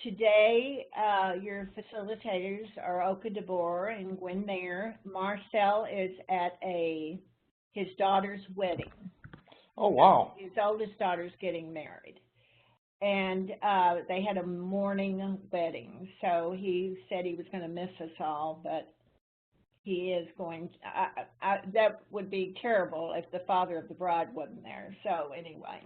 today, your facilitators are Oka DeBoer and Gwen Mayer. Marcel is at his daughter's wedding. Oh, wow. His oldest daughter's getting married. And they had a morning wedding. So he said he was going to miss us all, but he is going to, that would be terrible if the father of the bride wasn't there. So anyway.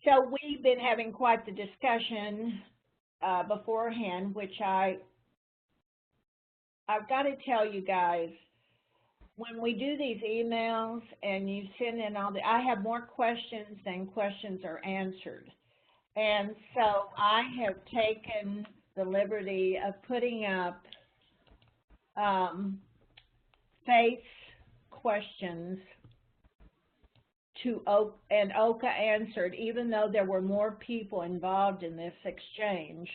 So we've been having quite the discussion beforehand, which I've got to tell you guys, when we do these emails and you send in I have more questions than questions are answered. And so I have taken the liberty of putting up Faith's questions to and Oka answered, even though there were more people involved in this exchange.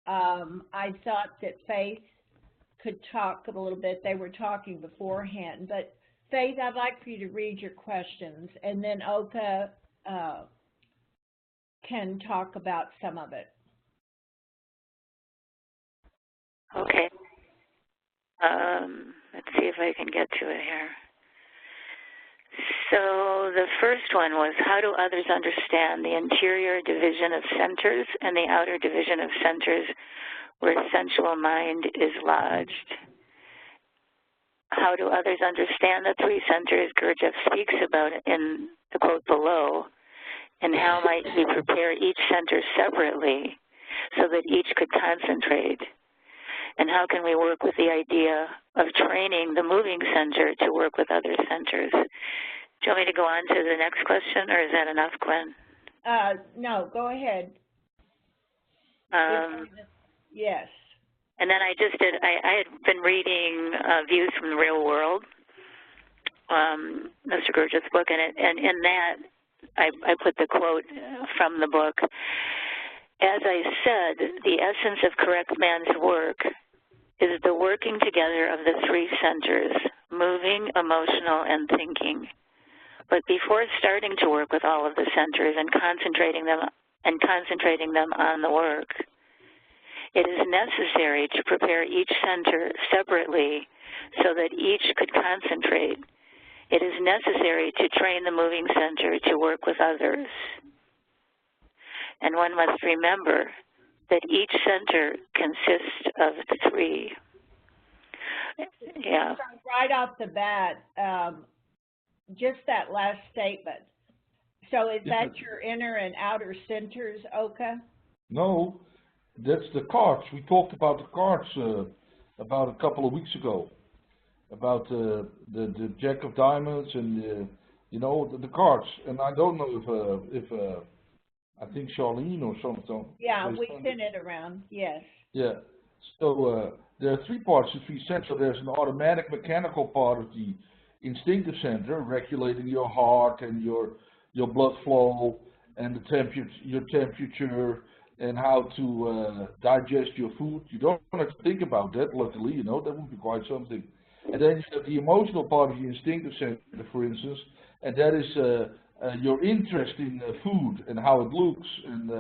I thought that Faith could talk a little bit. They were talking beforehand. But Faith, I'd like for you to read your questions, and then Oka can talk about some of it. Okay. Let's see if I can get to it here. So the first one was, how do others understand the interior division of centers and the outer division of centers where sensual mind is lodged? How do others understand the three centers Gurdjieff speaks about in the quote below? And how might we prepare each center separately so that each could concentrate? And how can we work with the idea of training the moving center to work with other centers? Do you want me to go on to the next question, or is that enough, Gwen? No, go ahead. Yes. And then I had been reading Views from the Real World, Mr. Gurdjieff's book, and in that I put the quote from the book. As I said, the essence of correct man's work is the working together of the three centers, moving, emotional, and thinking. But before starting to work with all of the centers and concentrating them on the work, it is necessary to prepare each center separately so that each could concentrate. It is necessary to train the moving center to work with others. And one must remember that each center consists of three. Yeah. Right off the bat, just that last statement. So is that your inner and outer centers, Oka? No, that's the cards. We talked about the cards about a couple of weeks ago, about the Jack of Diamonds and the cards. And I don't know if I think Charlene or something. Yeah, we sent it around. Yes. Yeah. So there are three parts of three centers. So there's an automatic mechanical part of the instinctive center, regulating your heart and your blood flow and your temperature and how to digest your food. You don't have to think about that, luckily, that would be quite something. And then you have the emotional part of the instinctive center, for instance, and that is your interest in food and how it looks, and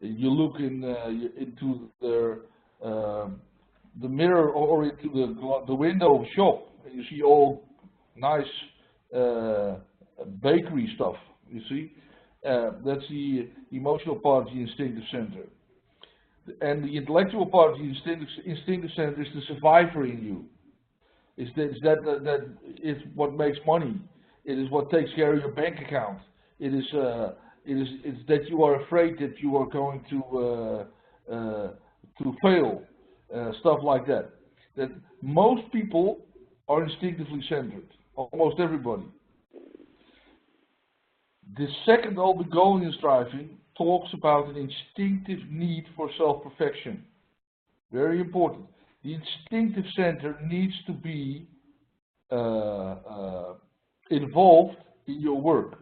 you look into the mirror or into the window of a shop, and you see all nice bakery stuff, you see. That's the emotional part of the instinctive center. And the intellectual part of the instinctive center is the survivor in you. That is what makes money. It is what takes care of your bank account. It's that you are afraid that you are going to fail, stuff like that. That most people are instinctively centered, almost everybody. The second Obergonian striving talks about an instinctive need for self-perfection. Very important. The instinctive center needs to be involved in your work.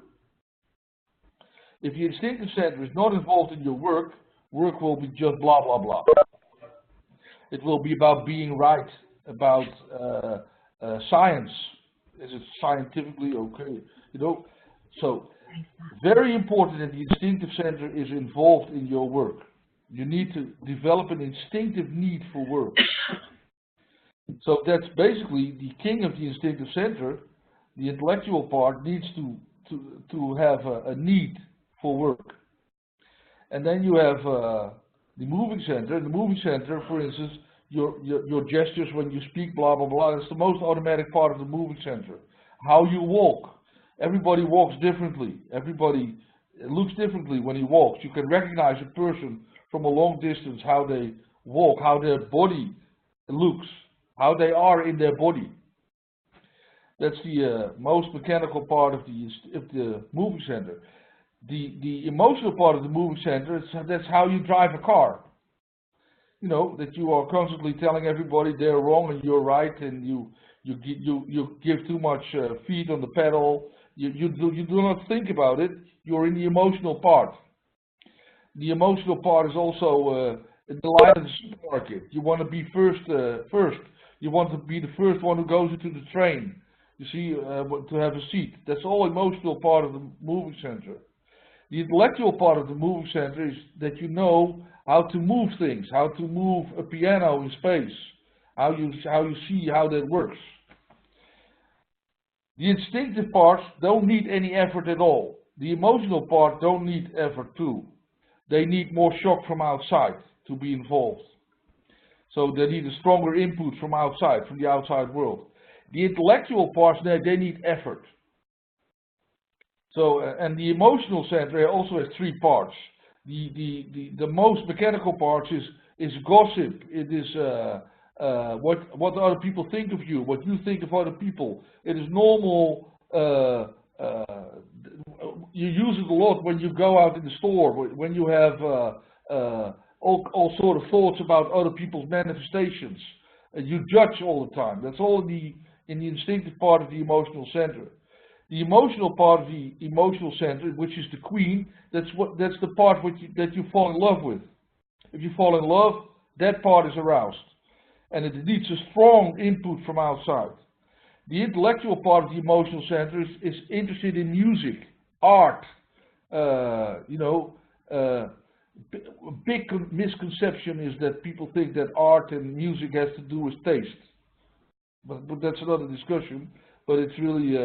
If the instinctive center is not involved in your work, work will be just blah, blah, blah. It will be about being right, about science. Is it scientifically okay? So very important that the instinctive center is involved in your work. You need to develop an instinctive need for work. So that's basically the king of the instinctive center. The intellectual part needs to have a need for work. And then you have the moving center. The moving center, for instance, your gestures when you speak, blah, blah, blah, that's the most automatic part of the moving center. How you walk. Everybody walks differently. Everybody looks differently when he walks. You can recognize a person from a long distance, how they walk, how their body looks, how they are in their body. That's the most mechanical part of the moving center. The emotional part of the moving center, that's how you drive a car. You know, that you are constantly telling everybody they're wrong and you're right, and you give too much feet on the pedal. You do not think about it. You're in the emotional part. The emotional part is also the line of the supermarket. You want to be first. You want to be the first one who goes into the train. You see, to have a seat. That's all emotional part of the moving center. The intellectual part of the moving center is that you know how to move things, how to move a piano in space, how you see how that works. The instinctive parts don't need any effort at all. The emotional part don't need effort too. They need more shock from outside to be involved. So they need a stronger input from outside, from the outside world. The intellectual parts, they need effort. So, and the emotional center also has three parts. The most mechanical part is gossip. It is what other people think of you, what you think of other people. It is normal. You use it a lot when you go out in the store, when you have all sort of thoughts about other people's manifestations. You judge all the time. That's all in the instinctive part of the emotional center. The emotional part of the emotional center, which is the queen, that's the part that you fall in love with. If you fall in love, that part is aroused, and it needs a strong input from outside. The intellectual part of the emotional center is interested in music, art. Big misconception is that people think that art and music has to do with taste, but that's another discussion. But it's really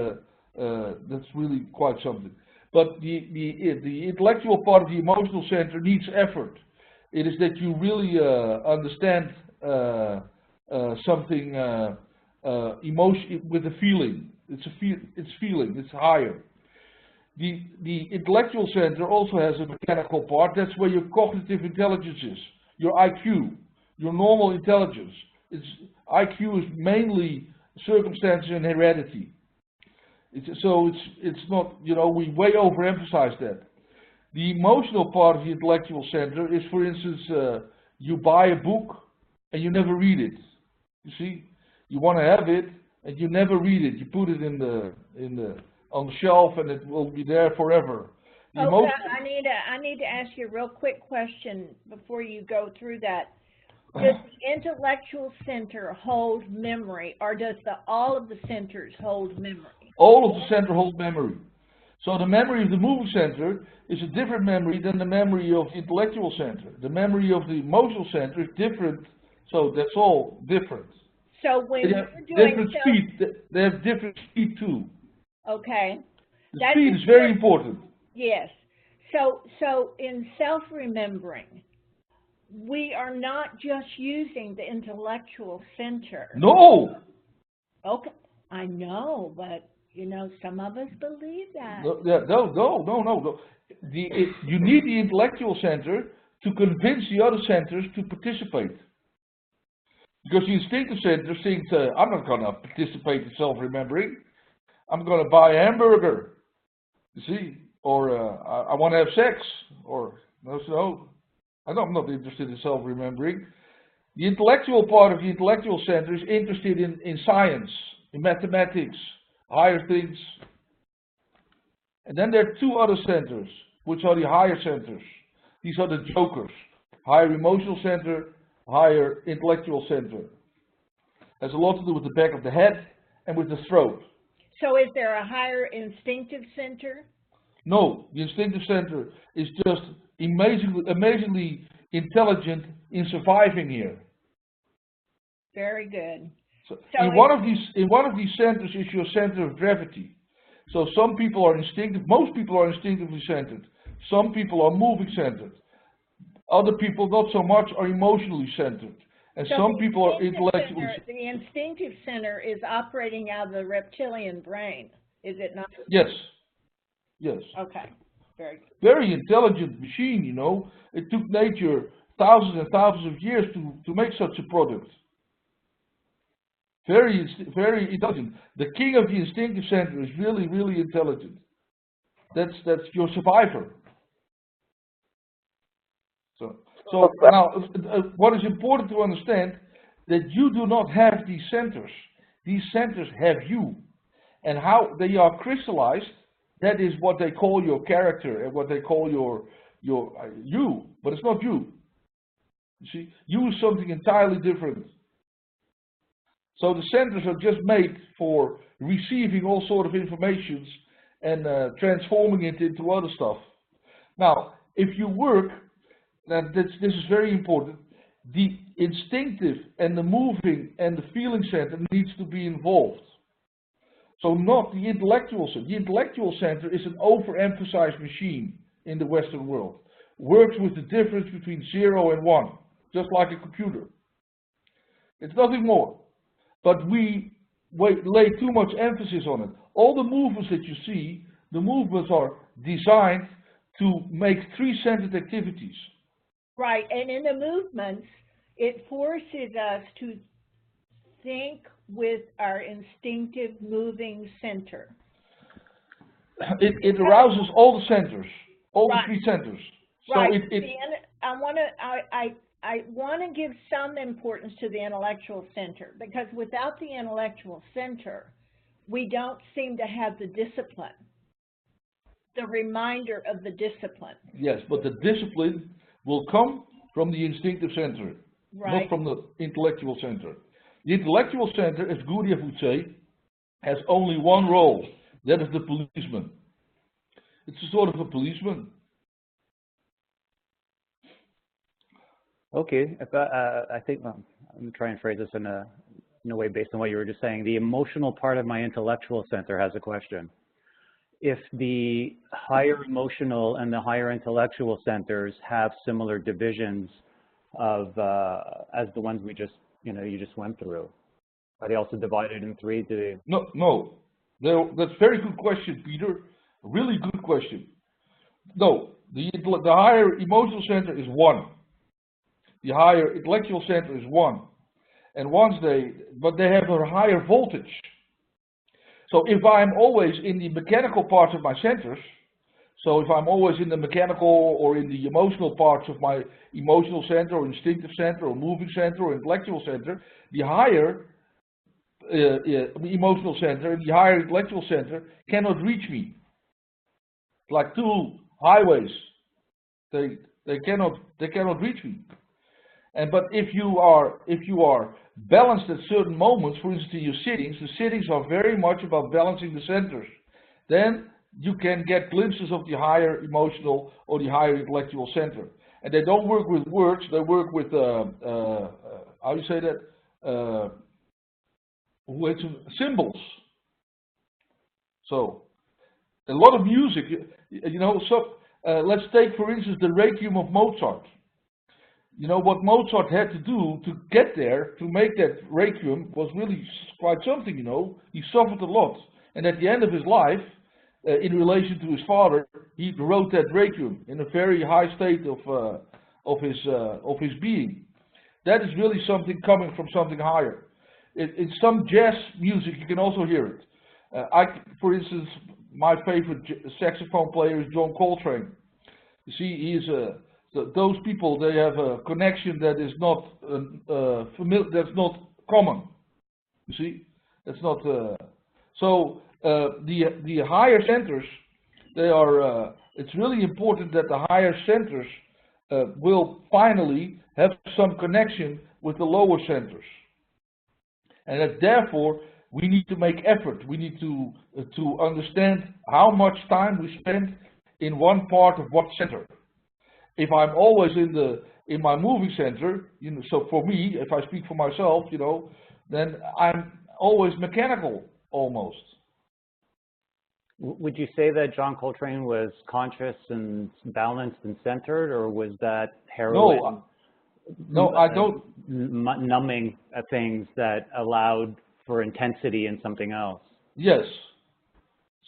that's really quite something. But the intellectual part of the emotional center needs effort. It is that you really understand something emotion with a feeling. It's feeling. It's higher. The intellectual center also has a mechanical part. That's where your cognitive intelligence is, your IQ, your normal intelligence. IQ is mainly circumstances and heredity. It's not, we way overemphasize that. The emotional part of the intellectual center is, for instance, you buy a book and you never read it. You see, you want to have it and you never read it. You put it on the shelf and it will be there forever. Okay, I need to ask you a real quick question before you go through that. Does the intellectual center hold memory, or does all of the centers hold memory? All of the center hold memory. So the memory of the moving center is a different memory than the memory of the intellectual center. The memory of the emotional center is different, so that's all different. So when they have different speed, they have different speed too. Okay. The speed is very important. Yes. So in self-remembering, we are not just using the intellectual center. No. Okay, I know, but some of us believe that. No. You need the intellectual center to convince the other centers to participate. Because the instinctive center thinks, I'm not going to participate in self-remembering. I'm going to buy a hamburger, you see, or I want to have sex, or no, I'm not interested in self-remembering. The intellectual part of the intellectual center is interested in science, in mathematics, higher things. And then there are two other centers, which are the higher centers. These are the jokers. Higher emotional center, higher intellectual center. Has a lot to do with the back of the head and with the throat. So is there a higher instinctive center? No, the instinctive center is just amazingly intelligent in surviving here. Very good. So So in one of these centers is your center of gravity. So some people are instinctive, most people are instinctively centered. Some people are moving centered. Other people, not so much, are emotionally centered. And so some people are intellectually centered. The instinctive center is operating out of the reptilian brain, is it not? Yes. Yes. Okay. Very good. Very intelligent machine, you know. It took nature thousands and thousands of years to make such a product. Very intelligent. The king of the instinctive center is really intelligent. That's your survivor. So now, what is important to understand, that you do not have these centers. These centers have you. And how they are crystallized, that is what they call your character and what they call your you, but it's not you. You see, you is something entirely different. So the centers are just made for receiving all sort of informations and transforming it into other stuff. Now, if you work, and this is very important, the instinctive and the moving and the feeling center needs to be involved. So not the intellectual center. The intellectual center is an overemphasized machine in the Western world. Works with the difference between 0 and 1, just like a computer. It's nothing more. But we lay too much emphasis on it. All the movements that you see, the movements are designed to make three-centered activities. Right, and in the movements, it forces us to think with our instinctive moving center. It arouses all the centers, all right. the three centers. So right. I want to give some importance to the intellectual center, because without the intellectual center, we don't seem to have the discipline, the reminder of the discipline. Yes, but the discipline will come from the instinctive center, right. not from the intellectual center. The intellectual center, as Gurdjieff would say, has only one role. That is the policeman. It's a sort of a policeman. Okay, I think I'm going to try and phrase this in a way based on what you were just saying. The emotional part of my intellectual center has a question. If the higher emotional and the higher intellectual centers have similar divisions of as the ones we just you just went through, are they also divided in three? No. That's a very good question, Peter. Really good question. No, the higher emotional center is one. The higher intellectual center is one. And but they have a higher voltage. So if I'm always in the mechanical parts of my centers, so if I'm always in the mechanical or in the emotional parts of my emotional center or instinctive center or moving center or intellectual center, the higher emotional center and the higher intellectual center cannot reach me. Like two highways, they cannot reach me. But if you are balanced at certain moments, for instance in your sittings, the sittings are very much about balancing the centers. Then you can get glimpses of the higher emotional or the higher intellectual center. And they don't work with words, they work with, how do you say that? Symbols. So, a lot of music, let's take for instance the Requiem of Mozart. You know, what Mozart had to do to get there, to make that Requiem, was really quite something, you know. He suffered a lot. And at the end of his life, in relation to his father, he wrote that Requiem in a very high state of his being. That is really something coming from something higher. In some jazz music, you can also hear it. For instance, my favorite saxophone player is John Coltrane. You see, he is those people, they have a connection that is not familiar, that's not common. You see, that's not. So the higher centers, they are. It's really important that the higher centers will finally have some connection with the lower centers, and that therefore we need to make effort. We need to understand how much time we spend in one part of what center. If I'm always in my moving center, you know, so for me, if I speak for myself, you know, then I'm always mechanical almost. Would you say that John Coltrane was conscious and balanced and centered, or was that heroin? No, I don't. Numbing things that allowed for intensity in something else. Yes.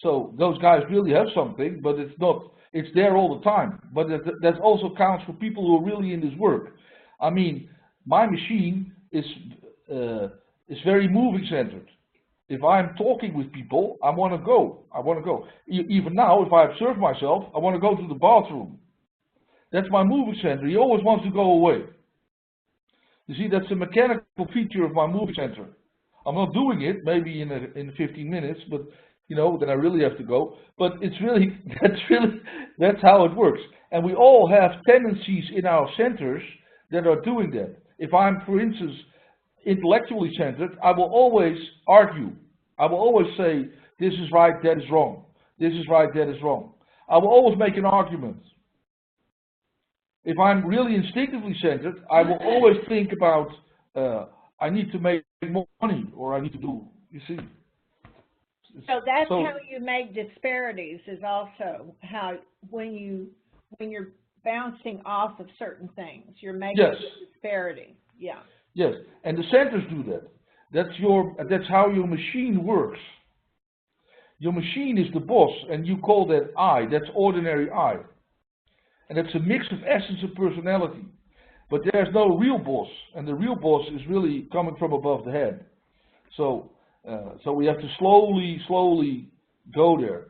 So those guys really have something, but it's not. It's there all the time. But that also counts for people who are really in this work. I mean, my machine is very moving centered. If I'm talking with people, I want to go. I want to go. Even now, if I observe myself, I want to go to the bathroom. That's my moving center. He always wants to go away. You see, that's a mechanical feature of my moving center. I'm not doing it, maybe in 15 minutes, but you know, then I really have to go. But it's really, that's how it works. And we all have tendencies in our centers that are doing that. If I'm, for instance, intellectually centered, I will always argue. I will always say, this is right, that is wrong. This is right, that is wrong. I will always make an argument. If I'm really instinctively centered, I will always think about, I need to make more money, or I need to do, you see. So that's how you make disparities, is also how, when you're bouncing off of certain things, you're making a disparity. Yeah. Yes, and the centers do that. That's how your machine works. Your machine is the boss, and you call that I. That's ordinary I. And it's a mix of essence and personality. But there's no real boss, and the real boss is really coming from above the head. So we have to slowly go there.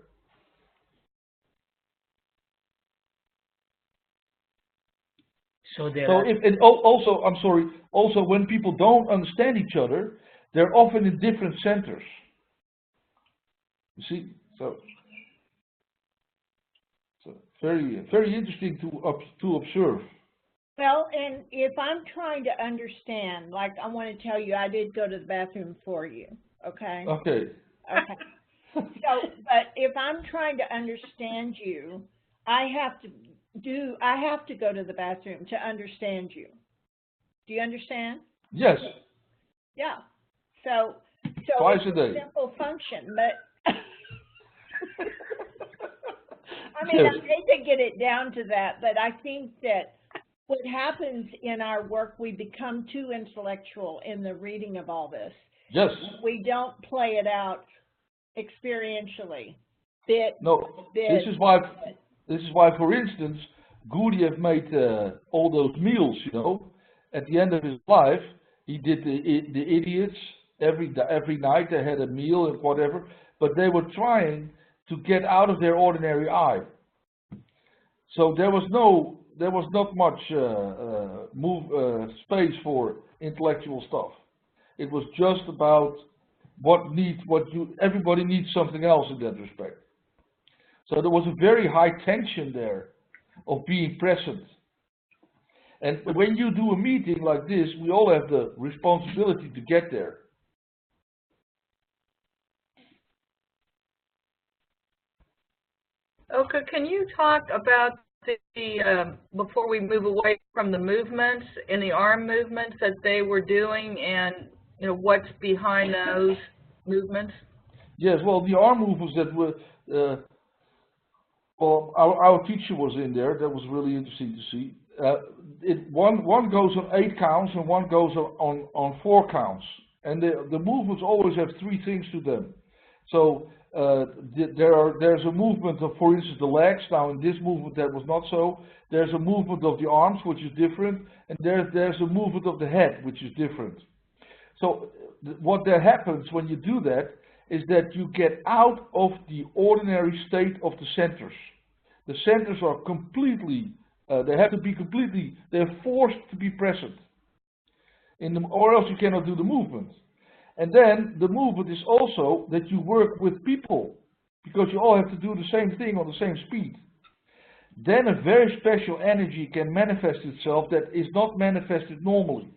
Also when people don't understand each other, they're often in different centers. You see, so very interesting to observe. Well, and if I'm trying to understand, like I want to tell you, I did go to the bathroom for you. Okay. Okay. Okay. So, but if I'm trying to understand you, I have to go to the bathroom to understand you. Do you understand? Yes. Yeah. So twice it's a day. Simple function, but I mean, I hate to get it down to that, but I think that what happens in our work, we become too intellectual in the reading of all this. Yes. We don't play it out experientially. This is why, for instance, Gurdjieff made all those meals. You know, at the end of his life, he did the idiots every night. They had a meal and whatever, but they were trying to get out of their ordinary I. So there was not much space for intellectual stuff. It was just about everybody needs something else in that respect. So there was a very high tension there of being present. And when you do a meeting like this, we all have the responsibility to get there. Oka, can you talk about the before we move away from the movements, in the arm movements that they were doing, and you know what's behind those movements? Yes, well, the arm movements that were, well, our teacher was in there. That was really interesting to see. One goes on 8 counts and one goes on 4 counts, and the movements always have 3 things to them. So there's a movement of, for instance, the legs. Now in this movement that was not so. There's a movement of the arms, which is different, and there's a movement of the head, which is different. So what that happens when you do that is that you get out of the ordinary state of the centers. The centers are completely, they have to be completely, they're forced to be present, or else you cannot do the movement. And then the movement is also that you work with people, because you all have to do the same thing on the same speed. Then a very special energy can manifest itself that is not manifested normally.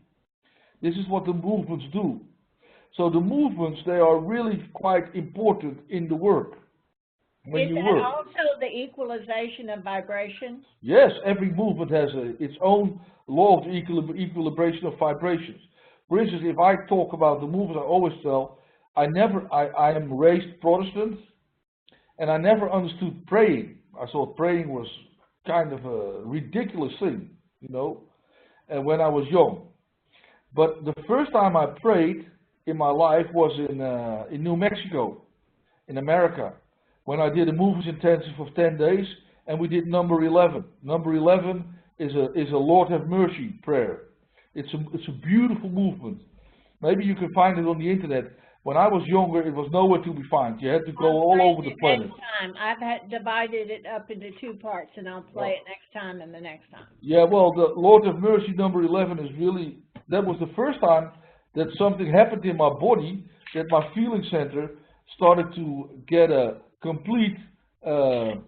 This is what the movements do. So the movements, they are really quite important in the work. when Is you that work. also the equalization of vibration? Yes, every movement has its own law of equilibration of vibrations. For instance, if I talk about the movements, I always tell, I am raised Protestant, and I never understood praying. I thought praying was kind of a ridiculous thing, you know, and when I was young. But the first time I prayed in my life was in New Mexico, in America, when I did a movement intensive of 10 days, and we did number 11. Number 11 is a Lord have mercy prayer. It's a beautiful movement. Maybe you can find it on the internet. When I was younger, it was nowhere to be found. You had to go all over the planet. Next time. I've divided it up into 2 parts, and I'll play it next time and the next time. Yeah, well, the Lord have mercy number 11 is really, that was the first time that something happened in my body, that my feeling center started to get a complete, I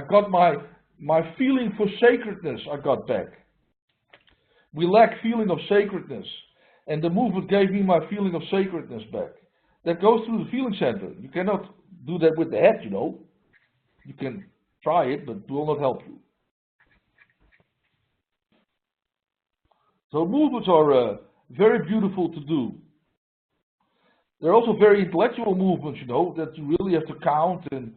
got my feeling for sacredness, I got back. We lack feeling of sacredness, and the movement gave me my feeling of sacredness back. That goes through the feeling center. You cannot do that with the head, you know. You can try it, but it will not help you. So movements are very beautiful to do. They're also very intellectual movements, you know, that you really have to count and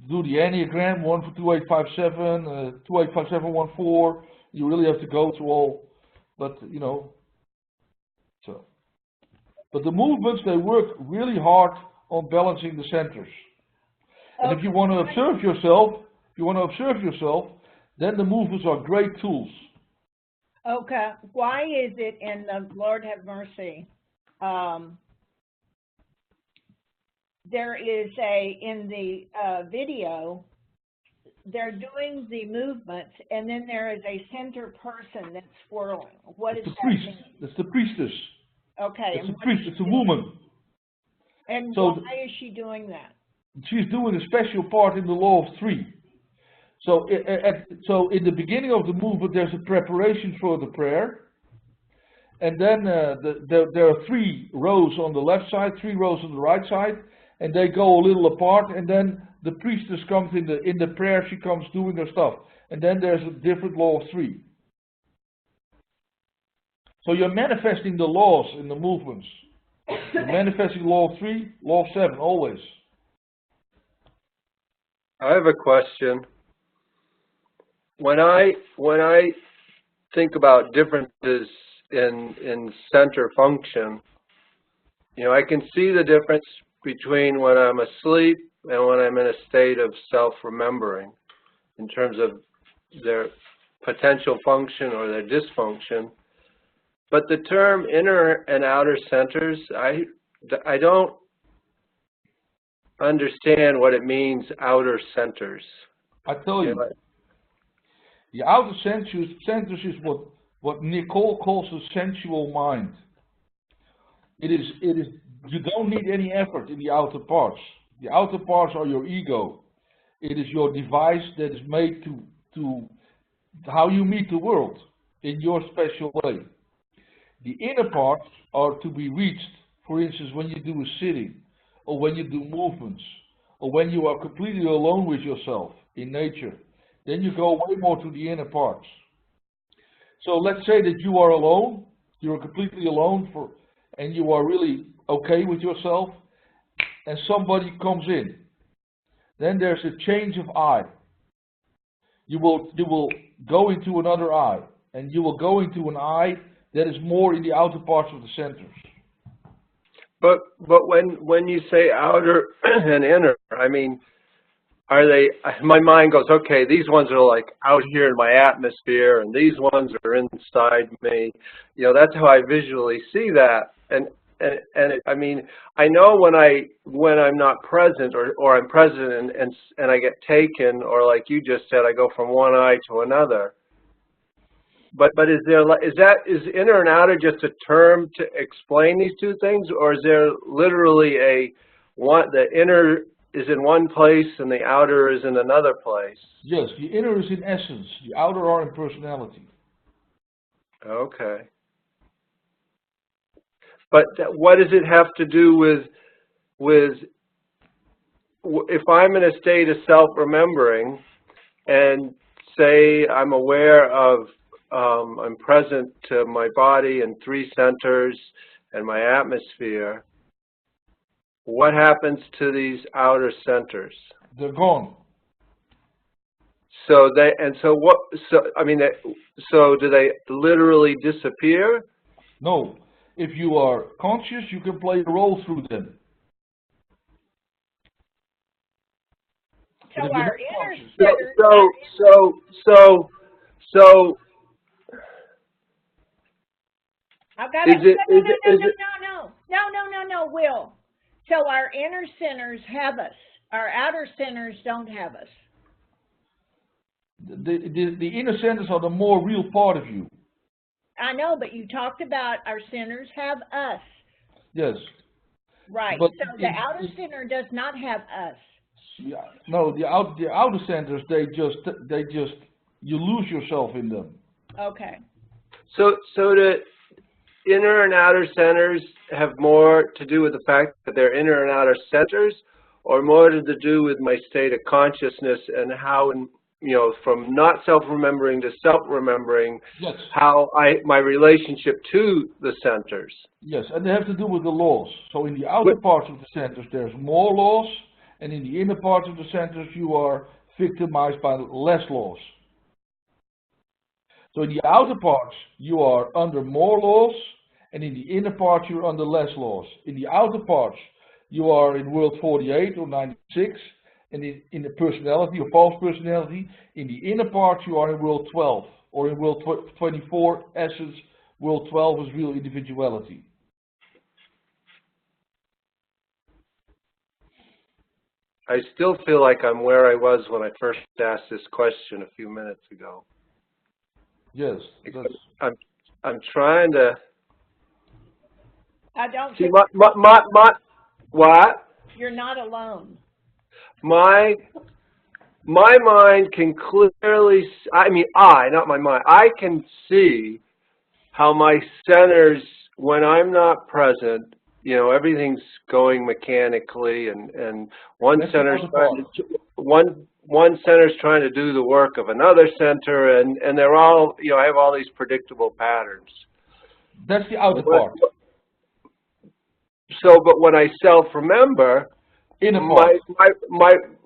do the Enneagram, 1 for 2857, 285714. You really have to go through all, but you know, so. But the movements, they work really hard on balancing the centers. And if you want to observe yourself, then the movements are great tools. Okay, why is it in the Lord have mercy? There is in the video, they're doing the movements, and then there is a center person that's swirling. What does that mean? That's the priestess. Okay. It's a priest. It's a woman. And so why is she doing that? She's doing a special part in the law of 3. So, so in the beginning of the movement, there's a preparation for the prayer. And then there are 3 rows on the left side, 3 rows on the right side, and they go a little apart. And then the priestess comes in the prayer. She comes doing her stuff, and then there's a different law of 3. So you're manifesting the laws in the movements. You're manifesting law of 3, law of 7, always. I have a question. When I think about differences in center function, you know, I can see the difference between when I'm asleep and when I'm in a state of self-remembering in terms of their potential function or their dysfunction. But the term inner and outer centers, I don't understand what it means, outer centers. I tell you, the outer centers is what Nicole calls the sensual mind. It is. You don't need any effort in the outer parts. The outer parts are your ego. It is your device that is made to how you meet the world in your special way. The inner parts are to be reached, for instance, when you do a sitting, or when you do movements, or when you are completely alone with yourself in nature. Then you go way more to the inner parts. So let's say that you are alone, you are completely alone, and you are really okay with yourself, and somebody comes in. Then there's a change of eye. You will go into another eye, and you will go into an eye that is more in the outer parts of the centers. But when you say outer and inner, I mean, are they, my mind goes, okay, these ones are like out here in my atmosphere, and these ones are inside me. You know, that's how I visually see that. And I mean, I know when I'm not present, or I'm present and I get taken, or like you just said, I go from one eye to another. But is inner and outer just a term to explain these two things, or is there literally the inner is in one place and the outer is in another place? Yes, the inner is in essence, the outer are in personality. Okay. But what does it have to do with if I'm in a state of self-remembering, and say I'm aware of, I'm present to my body and 3 centers and my atmosphere, what happens to these outer centers? They're gone. So so do they literally disappear? No. If you are conscious, you can play a role through them. So But if you're our not inner conscious, centers. So I've got it. is it, No, Will. So our inner centers have us. Our outer centers don't have us. the inner centers are the more real part of you. I know, but you talked about our centers have us. Yes. Right. But So the outer center does not have us. Yeah, no, the outer centers, they just you lose yourself in them. Okay. So the inner and outer centers have more to do with the fact that they're inner and outer centers, or more to do with my state of consciousness and how, from not self-remembering to self-remembering, Yes. how my relationship to the centers. Yes, and they have to do with the laws. So in the outer parts of the centers, there's more laws, and in the inner parts of the centers, you are victimized by less laws. So in the outer parts, you are under more laws, and in the inner parts, you're under less laws. In the outer parts, you are in world 48 or 96, and in the personality or false personality. In the inner parts, you are in world 12, or in world 24, essence. World 12 is real individuality. I still feel like I'm where I was when I first asked this question a few minutes ago. Yes. I'm trying to I don't see think what? you're not alone. My mind can clearly, not my mind, I can see how my centers, when I'm not present, everything's going mechanically, and one center's trying to do the work of another center, and they're all, I have all these predictable patterns. That's the outer part. So, but when I self-remember, Inner part.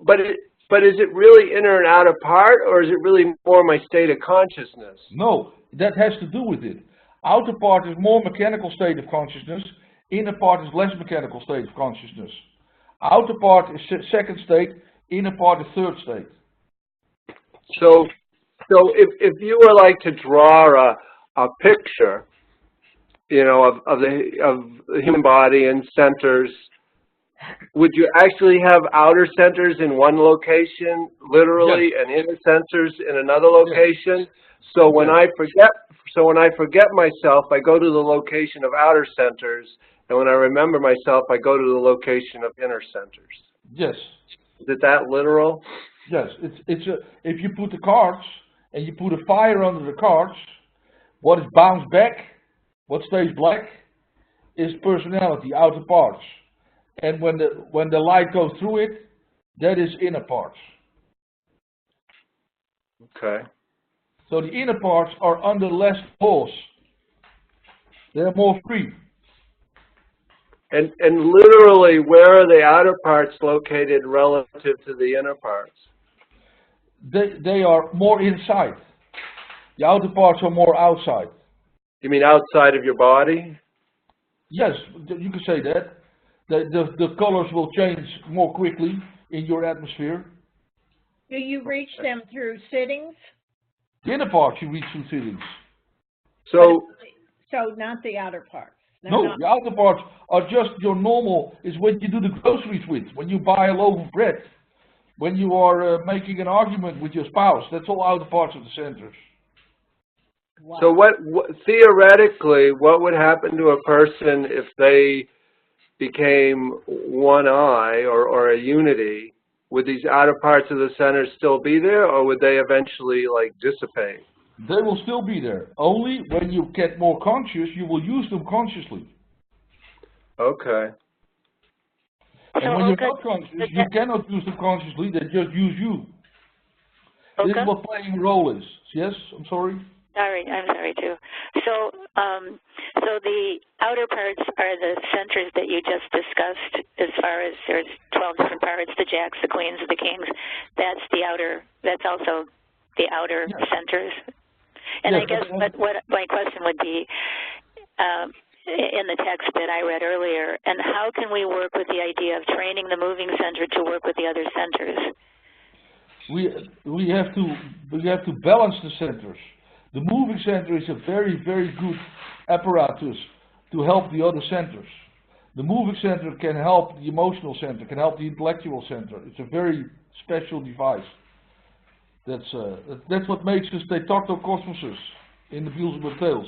But is it really inner and outer part, or is it really more my state of consciousness? No, that has to do with it. Outer part is more mechanical state of consciousness. Inner part is less mechanical state of consciousness. Outer part is second state. Inner part is third state. So if you were like to draw a picture, of the human body and centers, would you actually have outer centers in one location, literally, yes. and inner centers in another location? Yes. So when yes. I forget myself, I go to the location of outer centers, and when I remember myself, I go to the location of inner centers. Yes. Is it that literal? Yes. If you put the cards and you put a fire under the cards, what is bounced back, what stays black, is personality, outer parts. And when the light goes through it, that is inner parts. Okay. So the inner parts are under less laws. They're more free. And literally, where are the outer parts located relative to the inner parts? They are more inside. The outer parts are more outside. You mean outside of your body? Yes, you can say that. The colors will change more quickly in your atmosphere. Do you reach them through sittings? The inner parts you reach through sittings. So not the outer parts. No, the outer parts are just your normal, is when you do the groceries with, when you buy a loaf of bread, when you are making an argument with your spouse. That's all outer parts of the centers. Wow. So what theoretically, what would happen to a person if they became one eye or a unity? Would these outer parts of the center still be there, or would they eventually like dissipate? They will still be there. Only when you get more conscious, you will use them consciously. Okay. And when you're not conscious, you cannot use them consciously, they just use you. This is what playing a role is. Yes, I'm sorry? I'm sorry too. So, so the outer parts are the centers that you just discussed. As far as there's 12 different parts: the jacks, the queens, the kings. That's the outer. That's also the outer centers. And I guess what my question would be, in the text that I read earlier, and how can we work with the idea of training the moving center to work with the other centers? We have to balance the centers. The moving center is a very, very good apparatus to help the other centers. The moving center can help the emotional center, can help the intellectual center. It's a very special device. That's what makes us de facto cosmoses in the Beelzebub tales.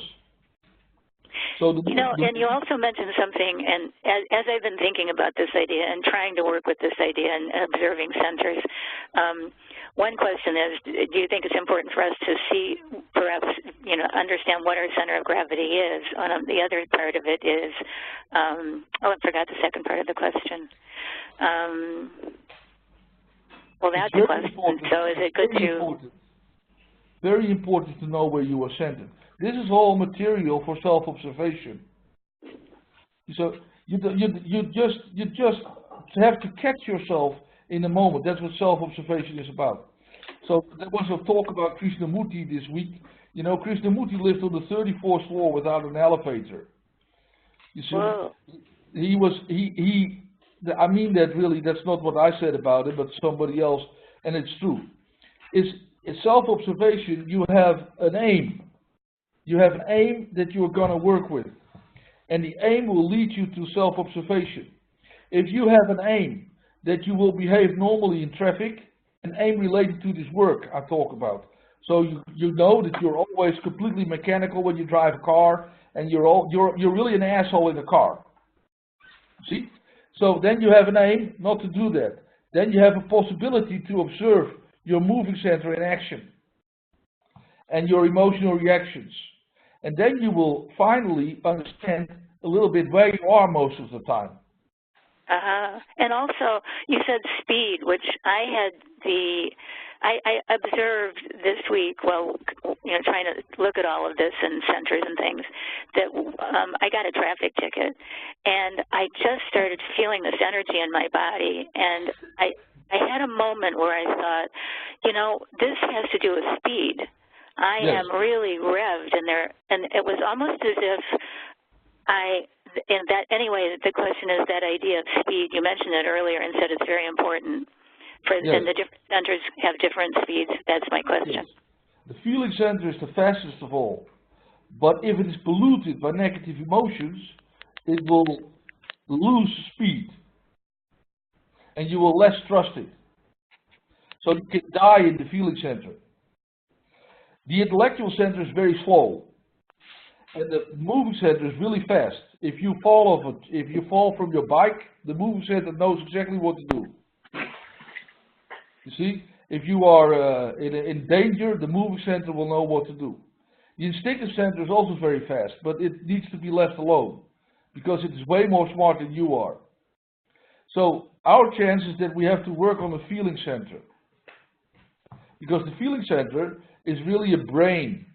So and you also mentioned something, and as I've been thinking about this idea and trying to work with this idea and observing centers, one question is, do you think it's important for us to see, perhaps, understand what our center of gravity is? The other part of it is, I forgot the second part of the question. Well, that's the question. So is it good to... Very important to know where you are centered. This is all material for self-observation. So you just have to catch yourself in the moment. That's what self-observation is about. So there was a talk about Krishnamurti this week. You know, Krishnamurti lived on the 34th floor without an elevator. You see, Whoa. I mean that really, that's not what I said about it, but somebody else, and it's true. It's self-observation, you have an aim. You have an aim that you're going to work with. And the aim will lead you to self-observation. If you have an aim that you will behave normally in traffic, an aim related to this work I talk about. So you know that you're always completely mechanical when you drive a car, and you're really an asshole in the car. See? So then you have an aim not to do that. Then you have a possibility to observe your moving center in action and your emotional reactions. And then you will finally understand a little bit where you are most of the time. And also, you said speed, which I observed this week while trying to look at all of this and centers and things, that I got a traffic ticket, and I just started feeling this energy in my body, and I had a moment where I thought, this has to do with speed. I am really revved in there, and it was almost as if anyway, the question is that idea of speed. You mentioned it earlier and said it's very important. And the different centers have different speeds. That's my question. Yes. The feeling center is the fastest of all. But if it is polluted by negative emotions, it will lose speed. And you will less trust it. So you can die in the feeling center. The intellectual center is very slow. And the moving center is really fast. If you fall from your bike, the moving center knows exactly what to do. You see, if you are in danger, the moving center will know what to do. The instinctive center is also very fast, but it needs to be left alone because it is way more smart than you are. So our chance is that we have to work on the feeling center, because the feeling center is really a brain.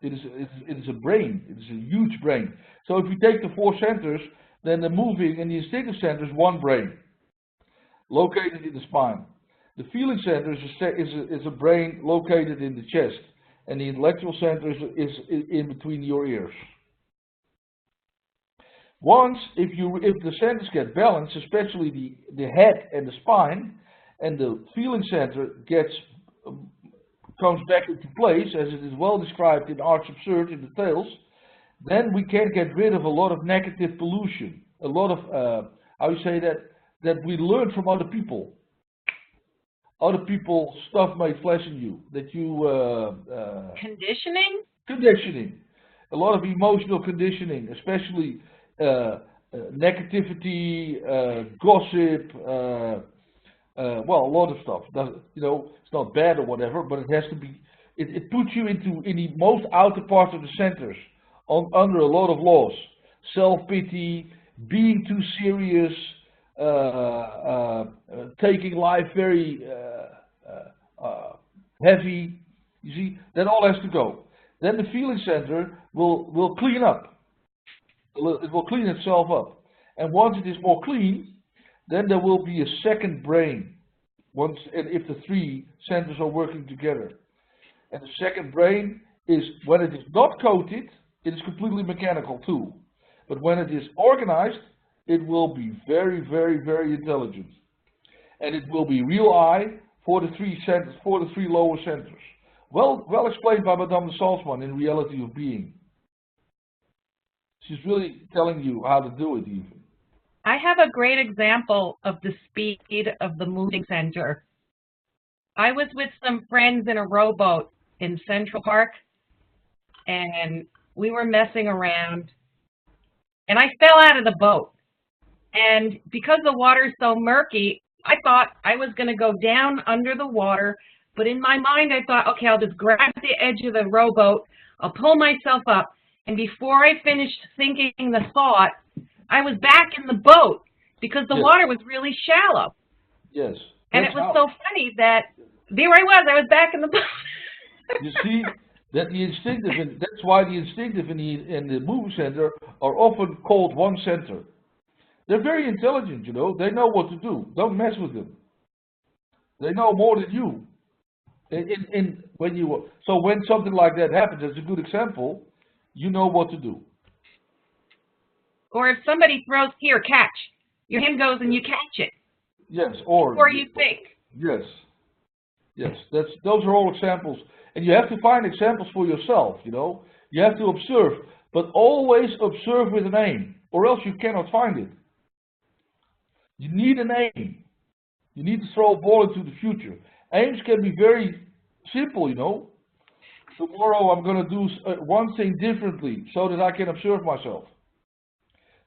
It is a brain. It is a huge brain. So if we take the four centers, then the moving and the instinctive center is one brain, located in the spine. The feeling center is a brain located in the chest, and the intellectual center is in between your ears. Once, if the centers get balanced, especially the head and the spine, and the feeling center comes back into place, as it is well described in Arts Absurd in the tales, then we can get rid of a lot of negative pollution, a lot of, how you say that we learn from other people. Other people's stuff may flesh in you, that you... Conditioning? Conditioning. A lot of emotional conditioning, especially negativity, gossip, well, a lot of stuff. It's not bad or whatever, but it has to be, it puts you in the most outer part of the centers, under a lot of laws. Self-pity, being too serious, taking life very heavy. You see, that all has to go. Then the feeling center will clean up. It will clean itself up. And once it is more clean, then there will be a second brain. And if the three centers are working together. And the second brain is, when it is not coated, it is completely mechanical too. But when it is organized, it will be very, very, very intelligent. And it will be real I for the three centers, for the three lower centers. Well explained by Madame de Salzman in Reality of Being. She's really telling you how to do it even. I have a great example of the speed of the moving center. I was with some friends in a rowboat in Central Park, and we were messing around, and I fell out of the boat. And because the water's so murky, I thought I was going to go down under the water, but in my mind I thought, okay, I'll just grab the edge of the rowboat, I'll pull myself up, and before I finished thinking the thought, I was back in the boat because the water was really shallow. Yes. And it was so funny that there I was back in the boat. You see, that the instinctive, that's why the instinctive and the moving center are often called one center. They're very intelligent, you know. They know what to do. Don't mess with them. They know more than you. So when something like that happens, as a good example, you know what to do. Or if somebody throws, here, catch. Your hand goes and you catch it. Yes, or you think. Yes. Yes, those are all examples. And you have to find examples for yourself, you know. You have to observe, but always observe with an aim, or else you cannot find it. You need an aim. You need to throw a ball into the future. Aims can be very simple, you know. Tomorrow I'm going to do one thing differently so that I can observe myself.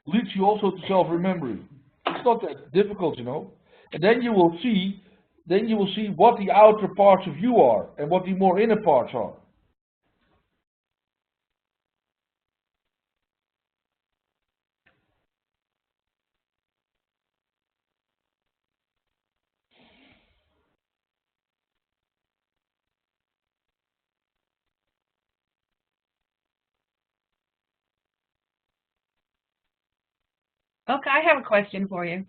Leads you also to self-remembering. It's not that difficult, you know. And then you will see what the outer parts of you are and what the more inner parts are. Okay, I have a question for you.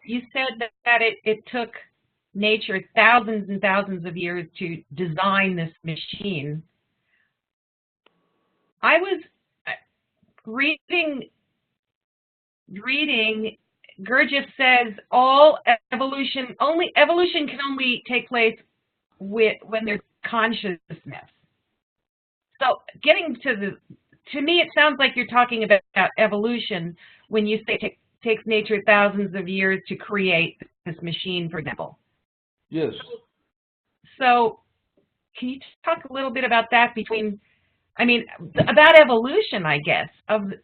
You said that it took nature thousands and thousands of years to design this machine. I was reading Gurdjieff says evolution can only take place when there's consciousness. So getting to me, it sounds like you're talking about evolution when you say it takes nature thousands of years to create this machine, for example. Yes. So can you talk a little bit about that about evolution, I guess? Do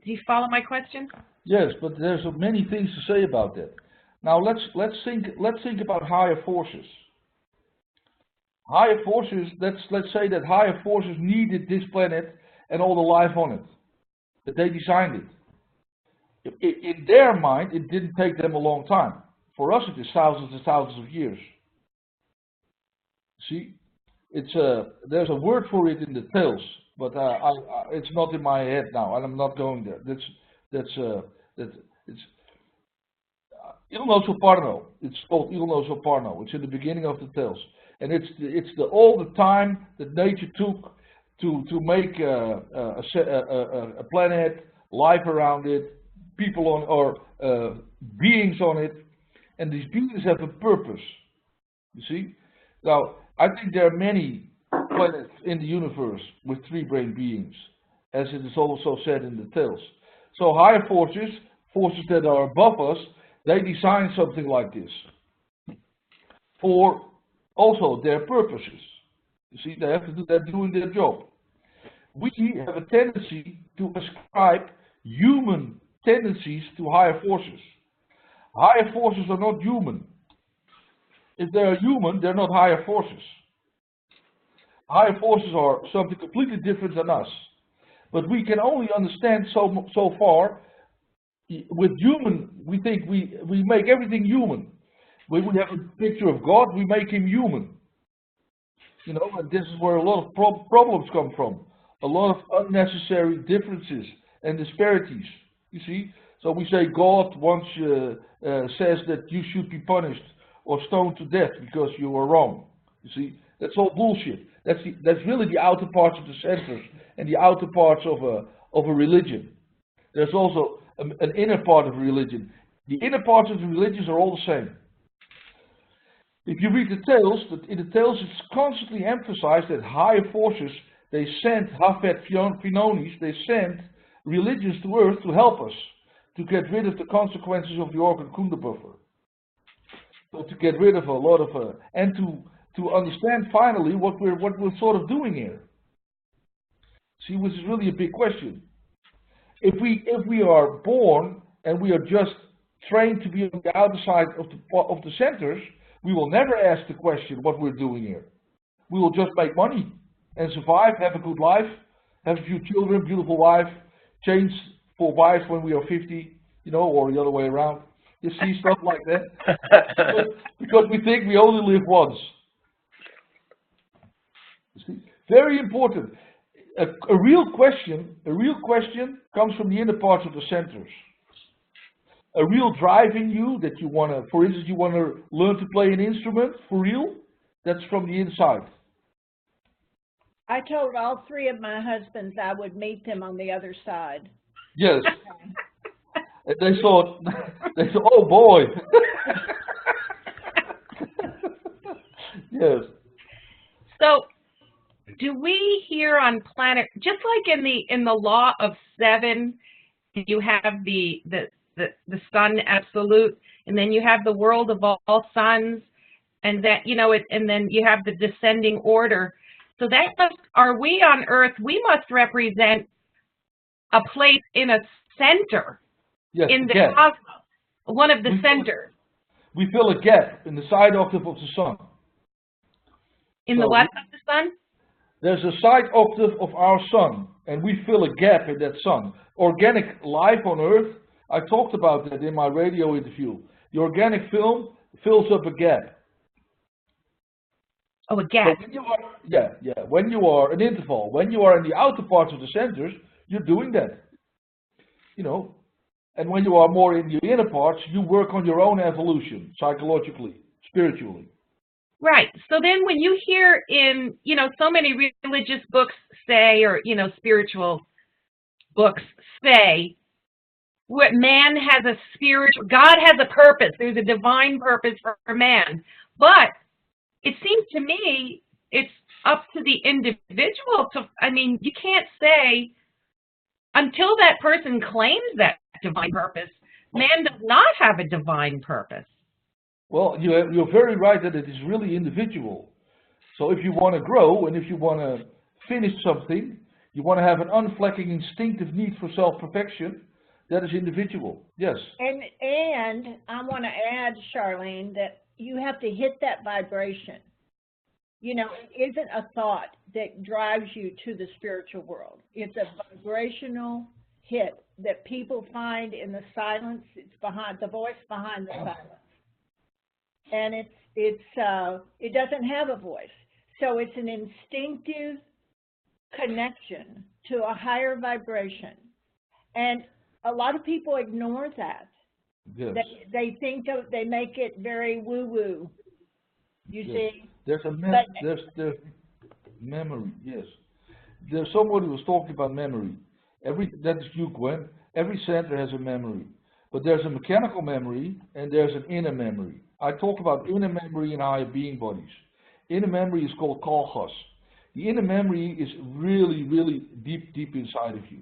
you follow my question? Yes, but there's many things to say about that. Now let's think about higher forces. Higher forces, let's say that higher forces needed this planet and all the life on it. That they designed it. In their mind, it didn't take them a long time. For us, it is thousands and thousands of years. See, there's a word for it in the tales, but it's not in my head now, and I'm not going there. It's Ilno Soparno. It's called Ilno Soparno. It's in the beginning of the tales, and it's all the time that nature took to make a planet, life around it, people on or beings on it, and these beings have a purpose. You see? Now, I think there are many planets in the universe with three-brain beings, as it is also said in the tales. So higher forces that are above us, they design something like this for also their purposes. You see, they have to do that, doing their job. We have a tendency to ascribe human tendencies to higher forces. Higher forces are not human. If they are human, they're not higher forces. Higher forces are something completely different than us. But we can only understand so far with human, we think we make everything human. When we have a picture of God, we make him human. You know, and this is where a lot of problems come from. A lot of unnecessary differences and disparities. You see? So we say God once says that you should be punished or stoned to death because you were wrong. You see? That's all bullshit. That's really the outer parts of the centers and the outer parts of a religion. There's also an inner part of religion. The inner parts of the religions are all the same. If you read the tales, in the tales it's constantly emphasized that higher forces, they sent Hafet Finonis, they sent religions to earth to help us, to get rid of the consequences of the Organ Kunde buffer. So to get rid of a lot of, and to understand finally what we're sort of doing here. See, which is really a big question. If we are born and we are just trained to be on the outer side of the centers, we will never ask the question what we're doing here. We will just make money and survive, have a good life, have a few children, beautiful wife, change for wives when we are 50, you know, or the other way around. You see stuff like that. Because we think we only live once. You see? Very important. A real question comes from the inner parts of the centers. A real drive in you that you want to, for instance, you want to learn to play an instrument for real, that's from the inside. I told all three of my husbands I would meet them on the other side. Yes. They thought, oh boy. Yes. So, do we here on planet, just like in the law of seven, you have the sun absolute, and then you have the world of all suns, and that, you know, and then you have the descending order. So that are we on Earth? We must represent a place in a center, yes, in the cosmos, one of the centers. We fill a gap in the side octave of the sun. In the what of the sun? There's a side octave of our sun, and we fill a gap in that sun. Organic life on Earth, I talked about that in my radio interview. The organic film fills up a gap. Oh, a gap. So when you are an interval, when you are in the outer parts of the centers, you're doing that. You know, and when you are more in the inner parts, you work on your own evolution, psychologically, spiritually. Right. So then when you hear in, you know, so many religious books say, or, you know, spiritual books say, what man has a spiritual, God has a purpose. There's a divine purpose for man. But it seems to me it's up to the individual to, I mean, you can't say until that person claims that divine purpose, man does not have a divine purpose. Well, you're very right that it is really individual. So if you want to grow and if you want to finish something, you want to have an unflagging instinctive need for self-perfection, that is individual, yes. And I want to add, Charlene, that you have to hit that vibration. You know, it isn't a thought that drives you to the spiritual world. It's a vibrational hit that people find in the silence. It's behind the voice behind the silence. And it doesn't have a voice. So it's an instinctive connection to a higher vibration. And a lot of people ignore that. Yes. They think they make it very woo-woo. You see? There's memory, yes. There's somebody who was talking about memory. That is you, Gwen. Every center has a memory. But there's a mechanical memory and there's an inner memory. I talk about inner memory in higher being bodies. Inner memory is called kolchos. The inner memory is really, really deep inside of you.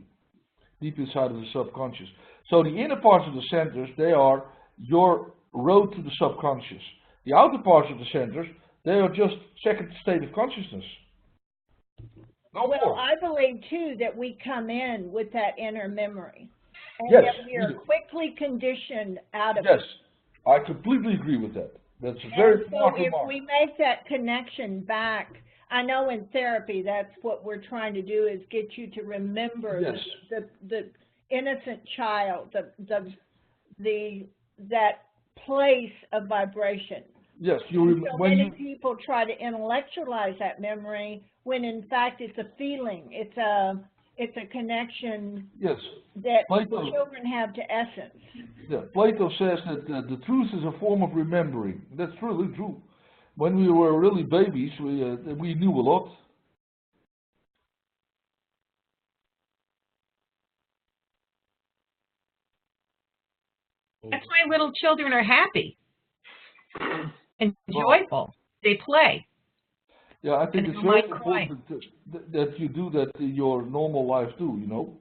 Deep inside of the subconscious. So the inner parts of the centers, they are your road to the subconscious. The outer parts of the centers, they are just second state of consciousness. No well, more. I believe too that we come in with that inner memory. And yes, that we are quickly conditioned out of yes, it. I completely agree with that. That's a very smart remark. If we make that connection back, I know in therapy that's what we're trying to do is get you to remember yes. the innocent child, that place of vibration. Yes, So many people try to intellectualize that memory when in fact it's a feeling. It's a connection that children have to essence. Yeah, Plato says that the truth is a form of remembering. That's really true. When we were really babies, we knew a lot. That's why little children are happy and joyful. They play. Yeah, I think it's very important that you do that in your normal life too, you know.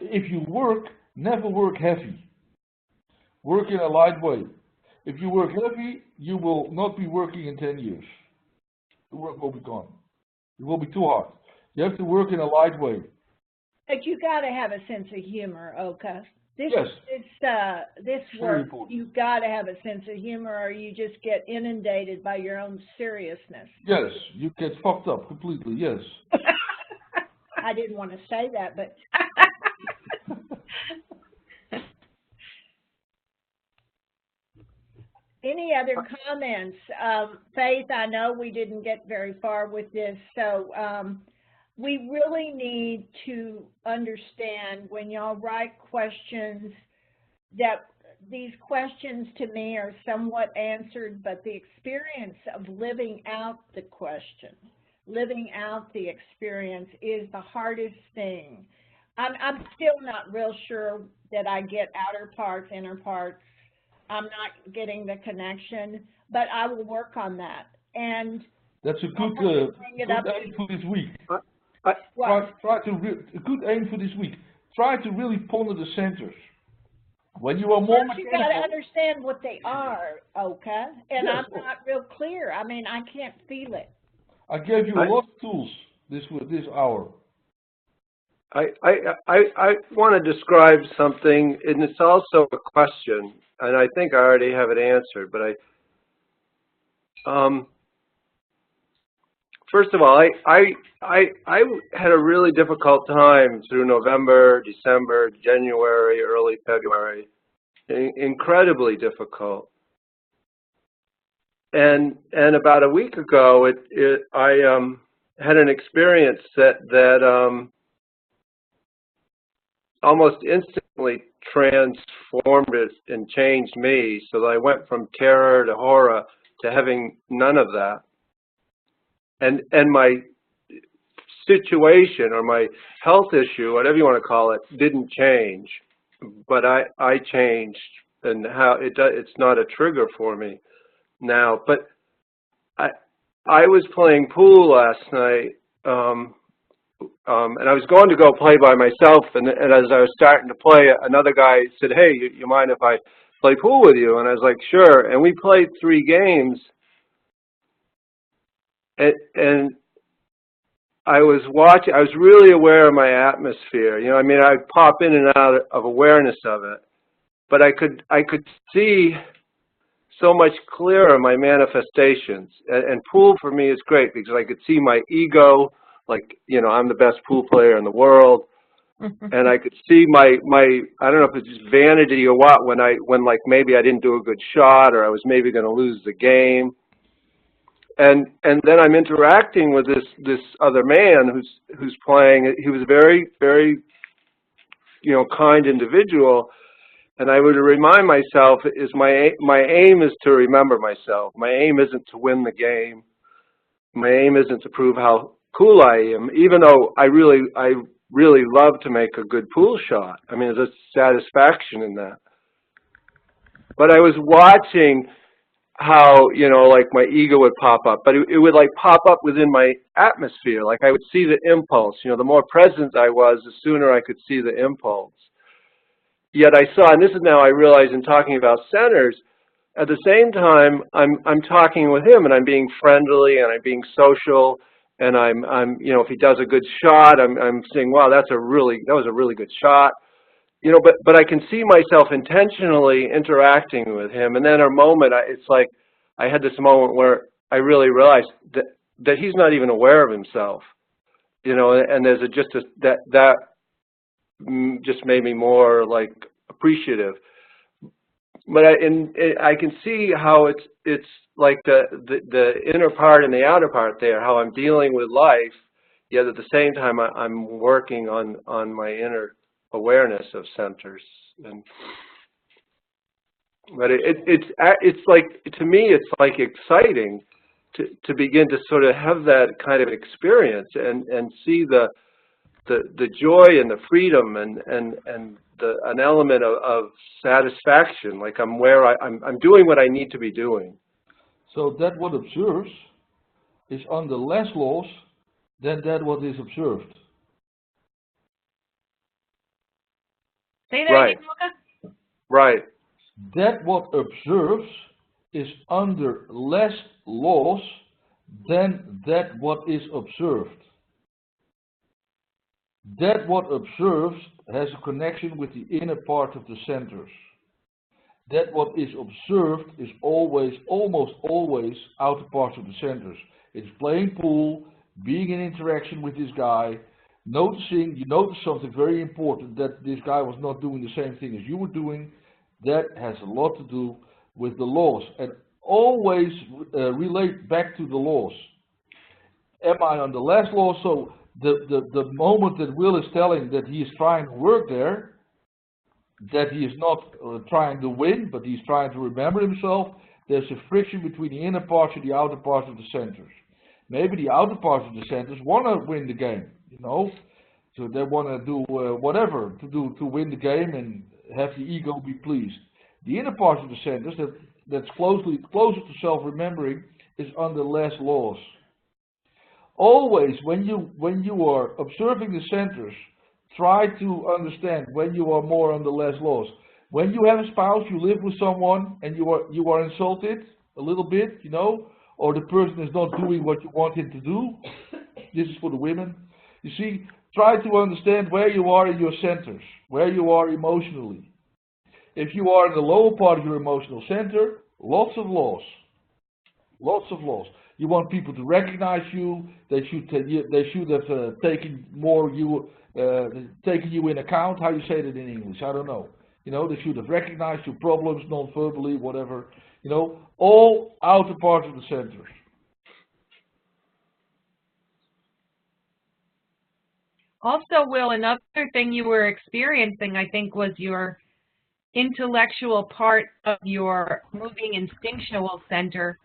If you work, never work heavy. Work in a light way. If you work heavy, you will not be working in 10 years. The work will be gone. It will be too hard. You have to work in a light way. But you got to have a sense of humor, Oka. This work, you got to have a sense of humor, or you just get inundated by your own seriousness. Yes, you get fucked up completely. Yes. I didn't want to say that, but. Any other comments? Faith, I know we didn't get very far with this, so we really need to understand when y'all write questions that these questions to me are somewhat answered, but the experience of living out the question, living out the experience is the hardest thing. I'm still not real sure that I get outer parts, inner parts. I'm not getting the connection, but I will work on that. And that's a good aim for this week. A good aim for this week. Try to really ponder the centers. When you are more mechanical, you got to understand what they are, Oka. And yes, I'm not real clear. I mean, I can't feel it. I gave you a lot of tools this hour. I want to describe something, and it's also a question, and I think I already have it answered. But first of all, I had a really difficult time through November, December, January, early February, incredibly difficult. And about a week ago, I had an experience that almost instantly transformed it and changed me, so that I went from terror to horror to having none of that. And my situation or my health issue, whatever you want to call it, didn't change, but I changed, and how it's not a trigger for me now. But I was playing pool last night. And I was going to go play by myself, and as I was starting to play, another guy said, "Hey, you mind if I play pool with you?" And I was like, "Sure." And we played 3 games, and I was watching. I was really aware of my atmosphere. You know, I mean, I'd pop in and out of awareness of it, but I could see so much clearer my manifestations. And pool for me is great because I could see my ego. Like, you know, I'm the best pool player in the world, and I could see my I don't know if it's just vanity or what, when like maybe I didn't do a good shot, or I was maybe going to lose the game, and then I'm interacting with this other man who's playing. He was a very, very, you know, kind individual, and I would remind myself is my aim is to remember myself. My aim isn't to win the game. My aim isn't to prove how cool I am, even though I really love to make a good pool shot. I mean, there's a satisfaction in that. But I was watching how, you know, like my ego would pop up, but it would like pop up within my atmosphere. Like I would see the impulse. You know, the more present I was, the sooner I could see the impulse. Yet I saw, and this is now I realize in talking about centers, at the same time I'm talking with him, and I'm being friendly, and I'm being social. And I'm, you know, if he does a good shot, I'm saying, wow, that was a really good shot, you know. But I can see myself intentionally interacting with him, and then a moment, it's like I had this moment where I really realized that he's not even aware of himself, you know. And there's that just made me more like appreciative. But I can see how it's like the inner part and the outer part there, how I'm dealing with life, yet at the same time I'm working on my inner awareness of centers. But it's like, to me, it's like exciting to begin to sort of have that kind of experience and see the joy and the freedom and an element of satisfaction, like I'm doing what I need to be doing. So that what observes is under less laws than that what is observed. Say that Right. again, Luca? Right. That what observes is under less laws than that what is observed. That what observes has a connection with the inner part of the centers. That what is observed is always, almost always, outer parts of the centers. It's playing pool, being in interaction with this guy, noticing, you notice something very important, that this guy was not doing the same thing as you were doing. That has a lot to do with the laws. And always relate back to the laws. Am I on the last law? So the moment that Will is telling that he is trying to work there, that he is not trying to win, but he's trying to remember himself, there's a friction between the inner parts and the outer parts of the centers. Maybe the outer parts of the centers want to win the game, you know, so they want to do whatever to win the game and have the ego be pleased. The inner parts of the centers that's closer to self-remembering is under less laws. Always, when you are observing the centers, try to understand when you are more under less laws. When you have a spouse, you live with someone, and you are insulted a little bit, you know, or the person is not doing what you want him to do. This is for the women. You see, try to understand where you are in your centers, where you are emotionally. If you are in the lower part of your emotional center, lots of laws. Lots of laws. You want people to recognize you. They should have taken you in account. How you say that in English? I don't know. You know, they should have recognized your problems non-verbally, whatever. You know, all outer parts of the centers. Also, Will, another thing you were experiencing, I think, was your intellectual part of your moving instinctual center,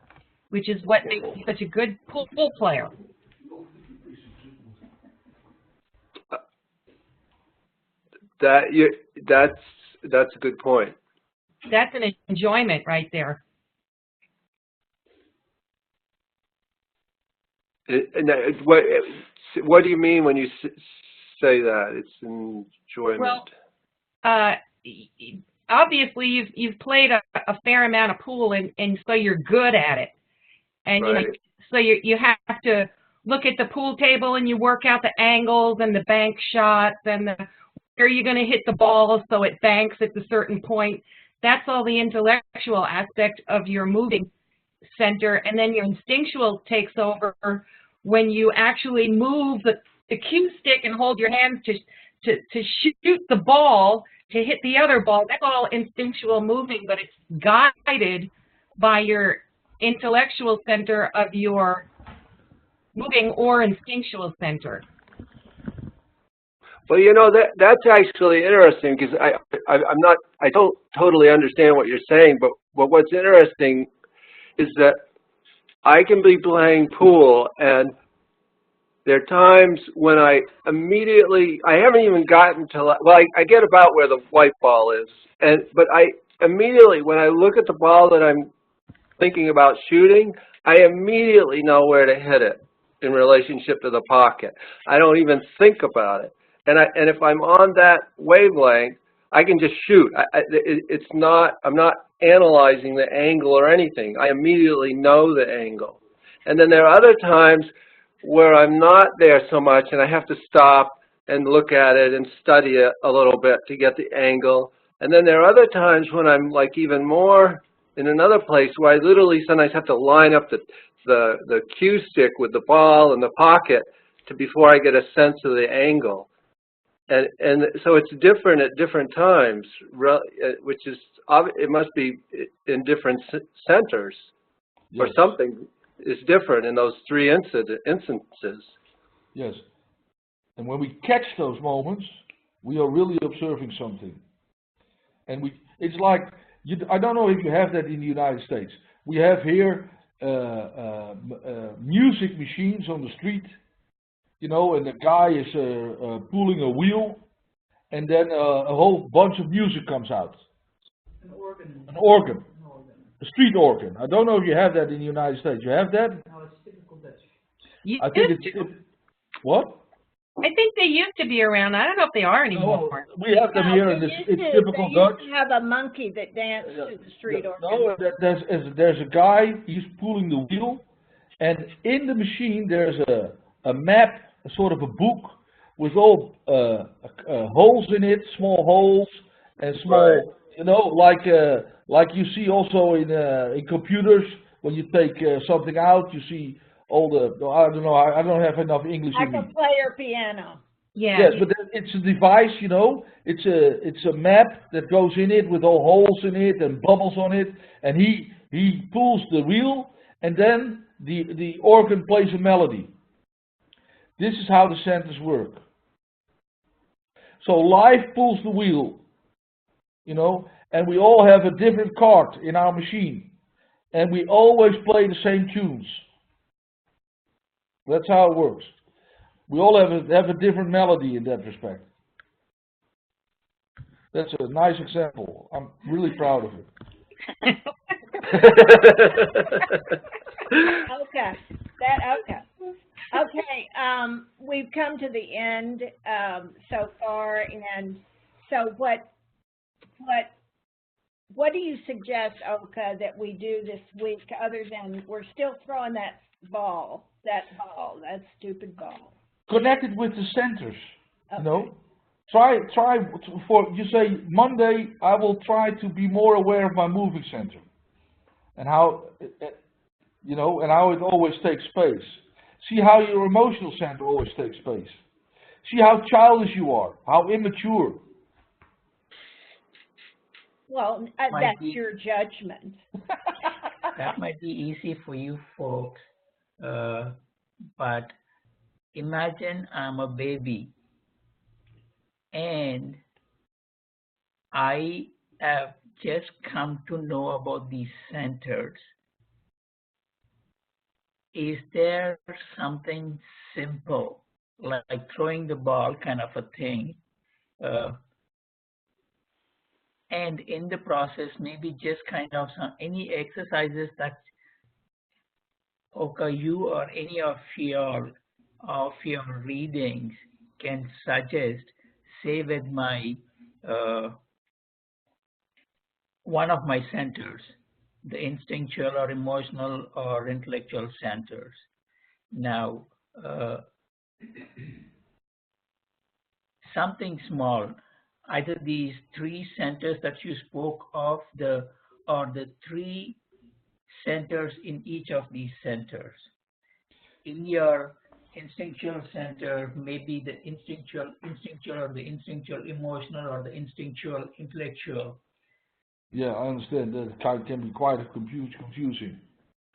which is what makes you such a good pool player. That's a good point. That's an enjoyment right there. What do you mean when you say that? It's enjoyment. Well, obviously you've played a fair amount of pool, and so you're good at it. And right. you know, so you have to look at the pool table and you work out the angles and the bank shots and where you're going to hit the ball so it banks at a certain point. That's all the intellectual aspect of your moving center. And then your instinctual takes over when you actually move the cue stick and hold your hands to shoot the ball, to hit the other ball. That's all instinctual moving, but it's guided by your intellectual center of your moving or instinctual center. Well, you know, that's actually interesting, because I don't totally understand what you're saying, but what's interesting is that I can be playing pool, and there are times when I haven't even gotten to, well, I get about where the white ball is, but I immediately, when I look at the ball that I'm thinking about shooting, I immediately know where to hit it in relationship to the pocket. I don't even think about it. And if I'm on that wavelength, I can just shoot. I'm not analyzing the angle or anything. I immediately know the angle. And then there are other times where I'm not there so much, and I have to stop and look at it and study it a little bit to get the angle. And then there are other times when I'm like even more in another place where I literally sometimes have to line up the cue stick with the ball and the pocket before I get a sense of the angle. and so it's different at different times, which is, it must be in different centers, or Yes. something is different in those three instances. Yes. And when we catch those moments, we are really observing something. And it's like, I don't know if you have that in the United States. We have here music machines on the street, you know, and the guy is pulling a wheel, and then a whole bunch of music comes out. An organ. A street organ. I don't know if you have that in the United States. You have that? No, it's typical Dutch. I think what? I think they used to be around. I don't know if they are anymore. No, we have them here, and it's typical Dutch. They used to have a monkey that danced to the street organ. No, there's a guy, he's pulling the wheel, and in the machine there's a map, a sort of a book, with all holes in it, small holes, and small, you know, like you see also in computers, when you take something out, you see all the, I don't know, I don't have enough English in me. Like a player piano. Yeah. Yes, but it's a device, you know. It's a map that goes in it with all holes in it and bubbles on it, and he pulls the wheel, and then the organ plays a melody. This is how the centers work. So life pulls the wheel, you know, and we all have a different card in our machine, and we always play the same tunes. That's how it works. We all have a different melody in that respect. That's a nice example. I'm really proud of it. Okay. We've come to the end so far, and so what do you suggest, Oka, that we do this week, other than we're still throwing that stupid ball? Connected with the centers, okay. You know. Try for, you say, Monday, I will try to be more aware of my moving center. And how, you know, and how it always takes space. See how your emotional center always takes space. See how childish you are, how immature. Well, that's your judgment. That might be easy for you folks, but imagine I'm a baby and I have just come to know about these centers. Is there something simple, like throwing the ball kind of a thing, and in the process, maybe just kind of any exercises that Oka, you or any of your readings can suggest, say with my one of my centers, the instinctual or emotional or intellectual centers. Now, something small, either these three centers that you spoke of, or the three centers in each of these centers. In your instinctual center, maybe the instinctual or the instinctual emotional or the instinctual intellectual. Yeah, I understand that can be quite confusing.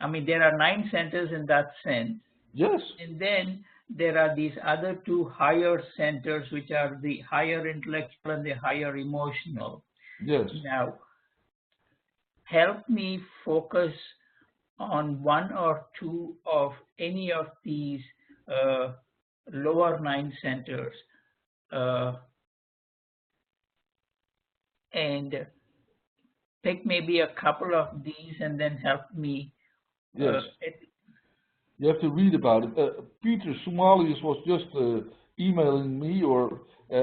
I mean, there are 9 centers in that sense. Yes. And then there are these other 2 higher centers, which are the higher intellectual and the higher emotional. Yes. Now, help me focus on 1 or 2 of any of these lower 9 centers, and pick maybe a couple of these and then help me. Yes. You have to read about it. Peter Soumalius was just emailing me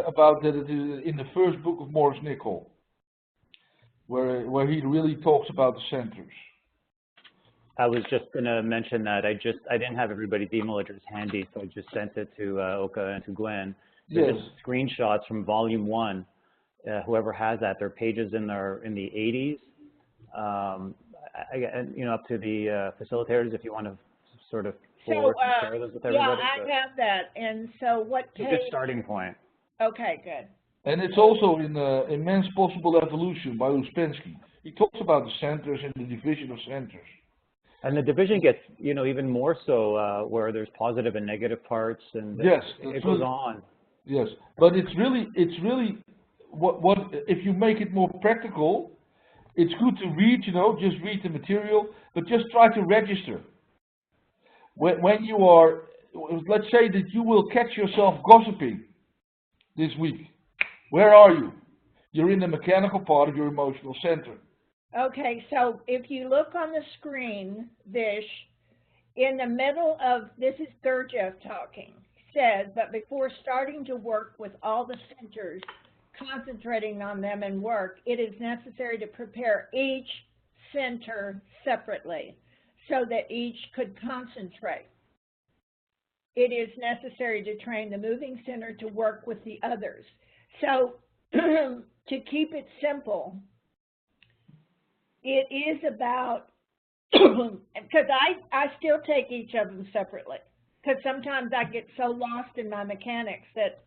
about that it is in the first book of Morris Nichol, where he really talks about the centers. I was just going to mention that I didn't have everybody's email address handy, so I just sent it to Oka and to Gwen. They're just screenshots from volume 1. Whoever has that, they're pages in the 80s. And you know, up to the facilitators, if you want to sort of forward and share those with everybody. Yeah, I have that. And so what page? It's a good starting point. Okay, good. And it's also in Immense Possible Evolution by Uspensky. He talks about the centers and the division of centers. And the division gets, you know, even more so where there's positive and negative parts, and Yes, it goes on. Yes, but it's really what if you make it more practical, it's good to read, you know, just read the material, but just try to register. When you are, let's say that you will catch yourself gossiping this week. Where are you? You're in the mechanical part of your emotional center. Okay, so if you look on the screen, Vish, in the middle of, this is Gurdjieff talking, said, but before starting to work with all the centers, concentrating on them and work, it is necessary to prepare each center separately so that each could concentrate. It is necessary to train the moving center to work with the others. So to keep it simple, it is about, because I still take each of them separately, because sometimes I get so lost in my mechanics that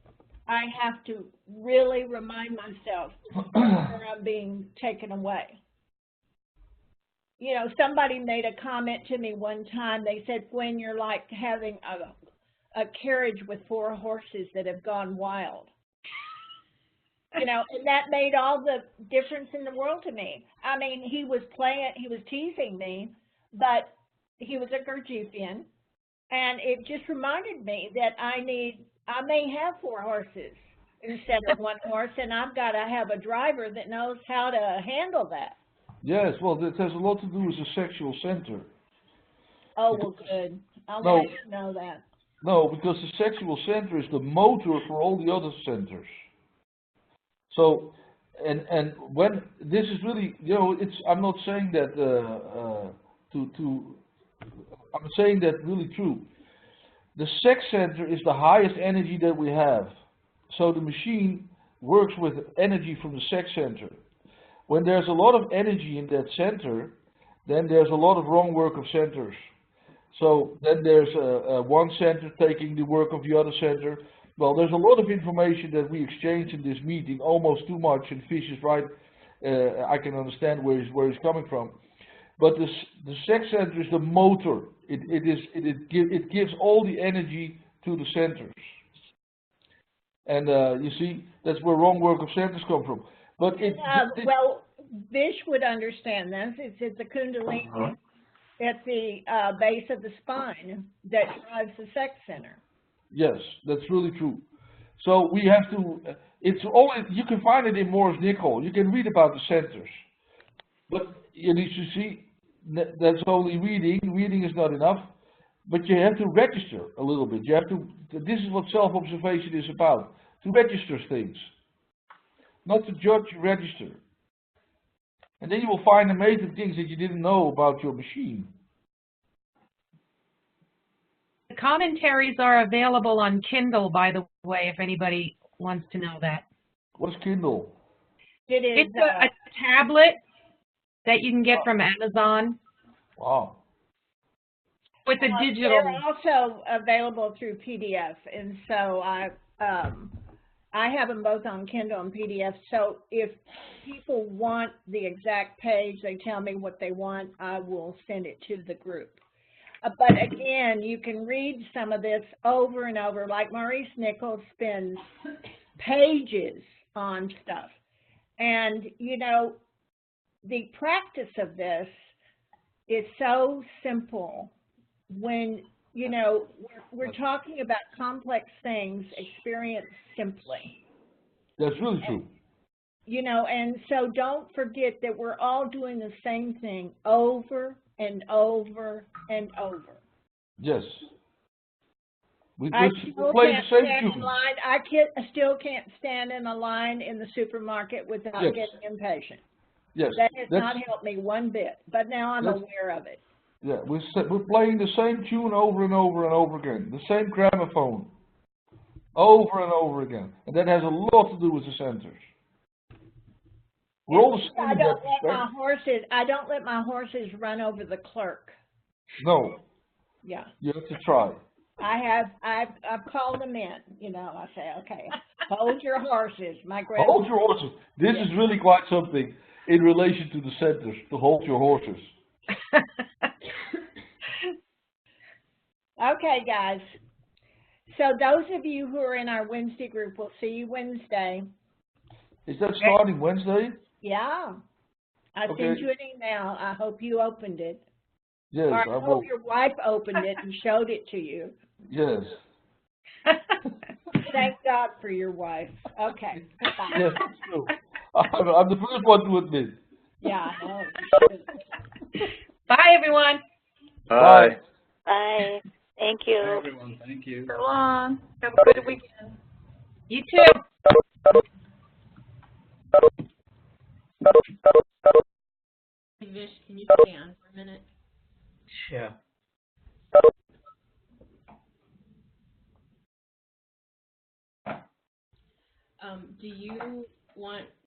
I have to really remind myself where I'm being taken away. You know, somebody made a comment to me one time. They said, when you're like having a carriage with 4 horses that have gone wild. You know, and that made all the difference in the world to me. I mean, he was teasing me, but he was a Gurdjieffian, and it just reminded me that I may have 4 horses instead of 1 horse, and I've got to have a driver that knows how to handle that. Yes, well, that has a lot to do with the sexual center. Oh, well, good. I'll No. let you know that. No, because the sexual center is the motor for all the other centers. So, and when this is really, you know, I'm not saying that I'm saying that really true. The sex center is the highest energy that we have. So the machine works with energy from the sex center. When there's a lot of energy in that center, then there's a lot of wrong work of centers. So then there's one center taking the work of the other center. Well, there's a lot of information that we exchange in this meeting, almost too much, and Fish is right. I can understand where he's coming from. But the sex center is the motor. It gives all the energy to the centers. And you see, that's where wrong work of centers come from. But well, Vish would understand this. It's a kundalini at the base of the spine that drives the sex center. Yes, that's really true. So we have to, it's always, you can find it in Morris Nichol. You can read about the centers. But you need to see, that's only reading. Reading is not enough. But you have to register a little bit. You have to, this is what self-observation is about. To register things. Not to judge, you register. And then you will find amazing things that you didn't know about your machine. The commentaries are available on Kindle, by the way, if anybody wants to know that. What's Kindle? It's a tablet that you can get from Amazon. Wow. With a digital. They're also available through PDF, and so I have them both on Kindle and PDF. So if people want the exact page, they tell me what they want, I will send it to the group. But again, you can read some of this over and over. Like Maurice Nichol spends pages on stuff. And, you know, the practice of this is so simple when, you know, we're talking about complex things experienced simply. That's really true. You know, and so don't forget that we're all doing the same thing over and over and over. Yes. We I just still play can't the same stand in tune. line. I still can't stand in a line in the supermarket without getting impatient. Yes. That has not helped me one bit, but now I'm aware of it. Yeah, we're playing the same tune over and over and over again. The same gramophone. Over and over again. And that has a lot to do with the centers. We're all the same in that respect. I don't let my horses run over the clerk. No. Yeah. You have to try. I've called them in, you know, I say, okay, hold your horses, my Hold your horses. This is really quite something in relation to the centers, to hold your horses. Okay, guys. So those of you who are in our Wednesday group, we'll see you Wednesday. Is that starting Wednesday? Yeah. I Okay. sent you an email. I hope you opened it. Yes, Or I I hope will. your wife opened it and showed it to you. Yes. Thank God for your wife. Okay. Bye. Yes, that's true. I'm the first one to admit. Yeah, I know. Bye, everyone. Bye. Bye. Thank you. Bye, everyone. Thank you. So long. Have a good weekend. You too. Vish, can you stay on for a minute? Sure. Do you want